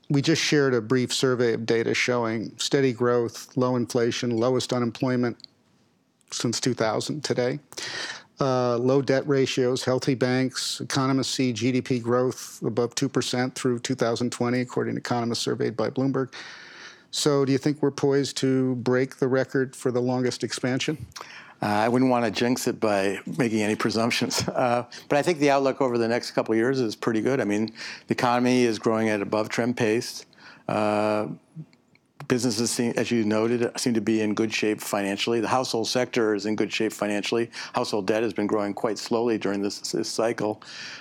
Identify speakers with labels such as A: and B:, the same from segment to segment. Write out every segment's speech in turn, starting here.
A: We just shared a brief survey of data showing steady growth, low inflation, lowest unemployment since 2000 today. Low debt ratios, healthy banks. Economists see GDP growth above 2% through 2020, according to economists surveyed by Bloomberg. So do you think we're poised to break the record for the longest expansion?
B: I wouldn't want to jinx it by making any presumptions. But I think the outlook over the next couple of years is pretty good. I mean, the economy is growing at above trend pace. Businesses, as you noted, seem to be in good shape financially. The household sector is in good shape financially. Household debt has been growing quite slowly during this cycle.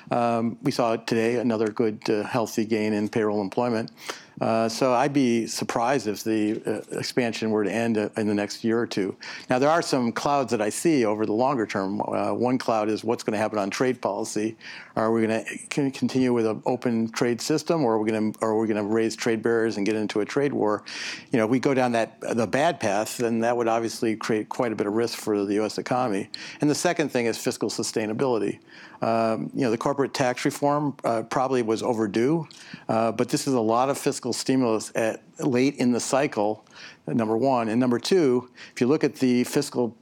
B: We saw today another good, healthy gain in payroll employment. So I'd be surprised if the expansion were to end in the next year or two. Now, there are some clouds that I see over the longer term. One cloud is what's going to happen on trade policy. Are we going to continue with an open trade system, or are we going to raise trade barriers and get into a trade war? You know, if we go down the bad path, then that would obviously create quite a bit of risk for the U.S. economy. And the second thing is fiscal sustainability. You know, the corporate tax reform probably was overdue, but this is a lot of fiscal stimulus late in the cycle, number one. And number two, if you look at the fiscal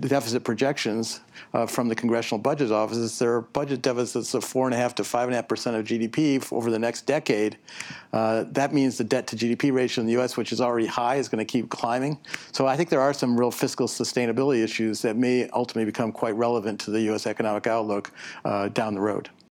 B: deficit projections from the Congressional Budget Offices, there are budget deficits of 4.5% to 5.5% of GDP over the next decade. That means the debt to GDP ratio in the U.S., which is already high, is going to keep climbing. So I think there are some real fiscal sustainability issues that may ultimately become quite relevant to the U.S. economic outlook down the road.